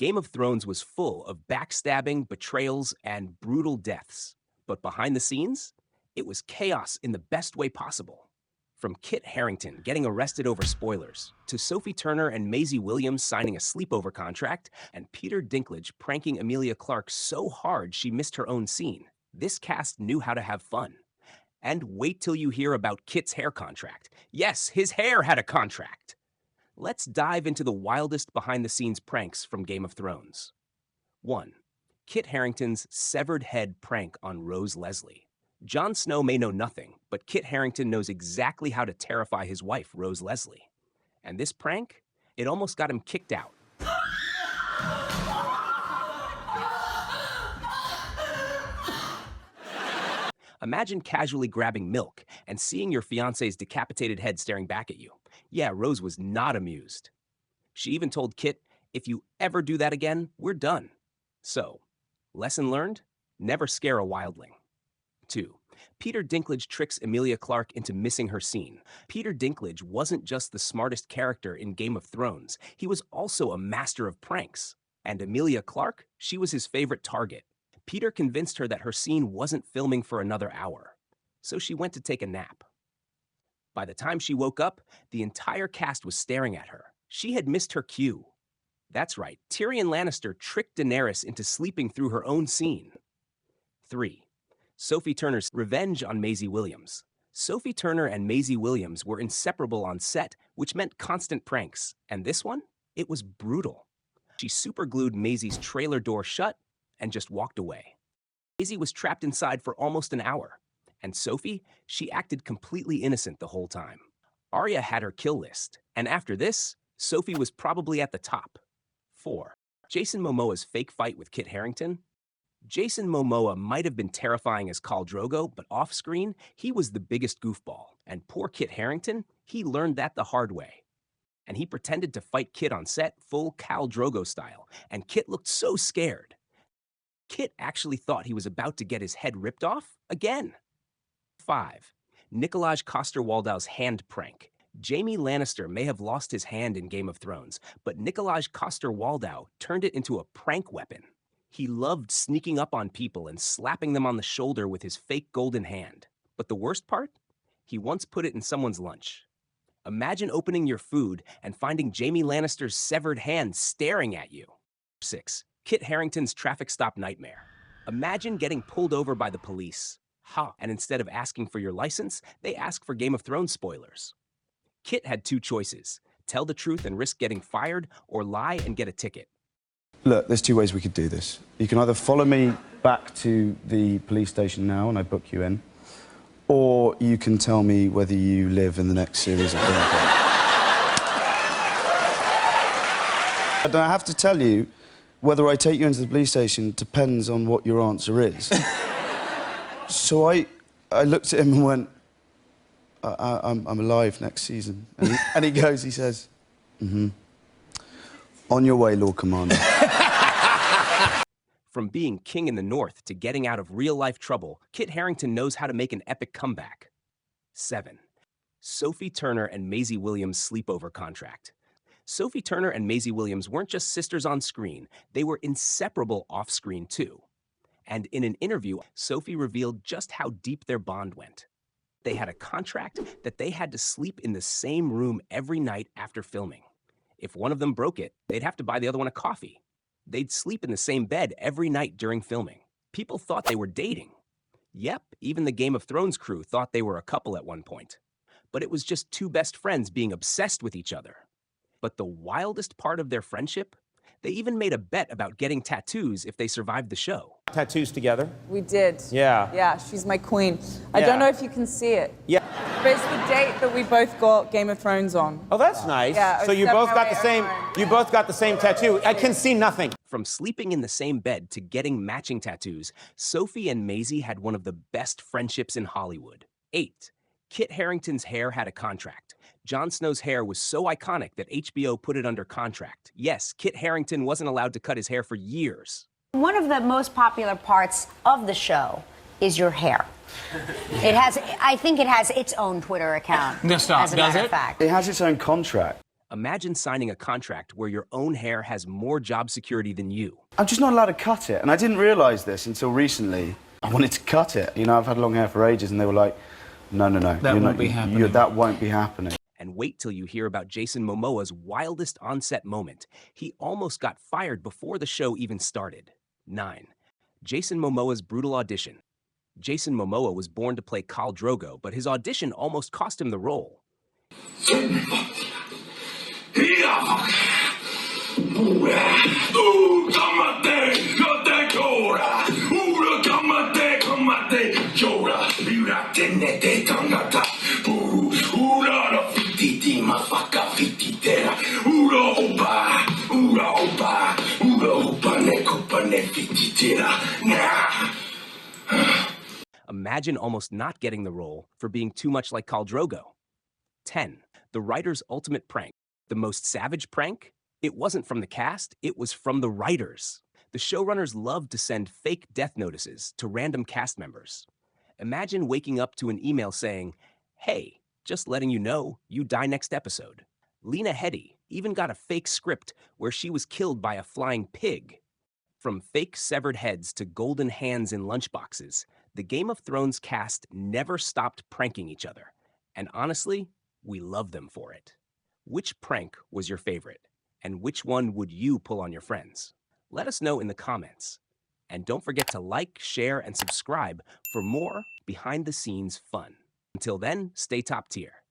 Game of Thrones was full of backstabbing, betrayals, and brutal deaths. But behind the scenes, it was chaos in the best way possible. From Kit Harington getting arrested over spoilers, to Sophie Turner and Maisie Williams signing a sleepover contract, and Peter Dinklage pranking Emilia Clarke so hard she missed her own scene, this cast knew how to have fun. And wait till you hear about Kit's hair contract. Yes, his hair had a contract. Let's dive into the wildest behind-the-scenes pranks from Game of Thrones. 1. Kit Harington's severed head prank on Rose Leslie. Jon Snow may know nothing, but Kit Harington knows exactly how to terrify his wife, Rose Leslie. And this prank, it almost got him kicked out. Imagine casually grabbing milk and seeing your fiancé's decapitated head staring back at you. Yeah, Rose was not amused. She even told Kit, if you ever do that again, we're done. So, lesson learned? Never scare a wildling. 2. Peter Dinklage tricks Emilia Clarke into missing her scene. Peter Dinklage wasn't just the smartest character in Game of Thrones, he was also a master of pranks. And Emilia Clarke, she was his favorite target. Peter convinced her that her scene wasn't filming for another hour, so she went to take a nap. By the time she woke up, the entire cast was staring at her. She had missed her cue. That's right, Tyrion Lannister tricked Daenerys into sleeping through her own scene. 3. Sophie Turner's revenge on Maisie Williams. Sophie Turner and Maisie Williams were inseparable on set, which meant constant pranks. And this one? It was brutal. She superglued Maisie's trailer door shut and just walked away. Maisie was trapped inside for almost an hour. And Sophie, she acted completely innocent the whole time. Arya had her kill list. And after this, Sophie was probably at the top. 4. Jason Momoa's fake fight with Kit Harington. Jason Momoa might have been terrifying as Khal Drogo, but off-screen, he was the biggest goofball. And poor Kit Harington, he learned that the hard way. And he pretended to fight Kit on set full Khal Drogo style, and Kit looked so scared. Kit actually thought he was about to get his head ripped off again. 5. Nikolaj Coster-Waldau's hand prank. Jaime Lannister may have lost his hand in Game of Thrones, but Nikolaj Coster-Waldau turned it into a prank weapon. He loved sneaking up on people and slapping them on the shoulder with his fake golden hand. But the worst part? He once put it in someone's lunch. Imagine opening your food and finding Jaime Lannister's severed hand staring at you. 6. Kit Harington's traffic stop nightmare. Imagine getting pulled over by the police. And instead of asking for your license, they ask for Game of Thrones spoilers. Kit had 2 choices: tell the truth and risk getting fired, or lie and get a ticket. Look, there's 2 ways we could do this. You can either follow me back to the police station now and I book you in, or you can tell me whether you live in the next series of gameplay. And I have to tell you, whether I take you into the police station depends on what your answer is. So I looked at him and went, I'm alive next season. And he says, on your way, Lord Commander. From being king in the north to getting out of real-life trouble, Kit Harington knows how to make an epic comeback. 7. Sophie Turner and Maisie Williams' sleepover contract. Sophie Turner and Maisie Williams weren't just sisters on screen, they were inseparable off-screen too. And in an interview, Sophie revealed just how deep their bond went. They had a contract that they had to sleep in the same room every night after filming. If one of them broke it, they'd have to buy the other one a coffee. They'd sleep in the same bed every night during filming. People thought they were dating. Yep, even the Game of Thrones crew thought they were a couple at one point. But it was just 2 best friends being obsessed with each other. But the wildest part of their friendship? They even made a bet about getting tattoos if they survived the show. Tattoos together? We did. Yeah. Yeah, she's my queen. I don't know if you can see it. Yeah. But it's the date that we both got Game of Thrones on. Oh, that's nice. Yeah, so you both got the same. You both got the same tattoo. I can see nothing. From sleeping in the same bed to getting matching tattoos, Sophie and Maisie had one of the best friendships in Hollywood. 8. Kit Harington's hair had a contract. Jon Snow's hair was so iconic that HBO put it under contract. Yes, Kit Harington wasn't allowed to cut his hair for years. One of the most popular parts of the show is your hair. I think it has its own Twitter account. Nonstop, as a matter of fact. It has its own contract. Imagine signing a contract where your own hair has more job security than you. I'm just not allowed to cut it, and I didn't realise this until recently. I wanted to cut it. You know, I've had long hair for ages, and they were like, no, That won't be happening. That won't be happening. And wait till you hear about Jason Momoa's wildest on-set moment. He almost got fired before the show even started. 9. Jason Momoa's brutal audition. Jason Momoa was born to play Khal Drogo, but his audition almost cost him the role. Imagine almost not getting the role for being too much like Khal Drogo. 10. The writer's ultimate prank. The most savage prank? It wasn't from the cast, it was from the writers. The showrunners loved to send fake death notices to random cast members. Imagine waking up to an email saying, "Hey, just letting you know, you die next episode." Lena Headey even got a fake script where she was killed by a flying pig. From fake severed heads to golden hands in lunchboxes, the Game of Thrones cast never stopped pranking each other. And honestly, we love them for it. Which prank was your favorite? And which one would you pull on your friends? Let us know in the comments. And don't forget to like, share, and subscribe for more behind-the-scenes fun. Until then, stay top tier.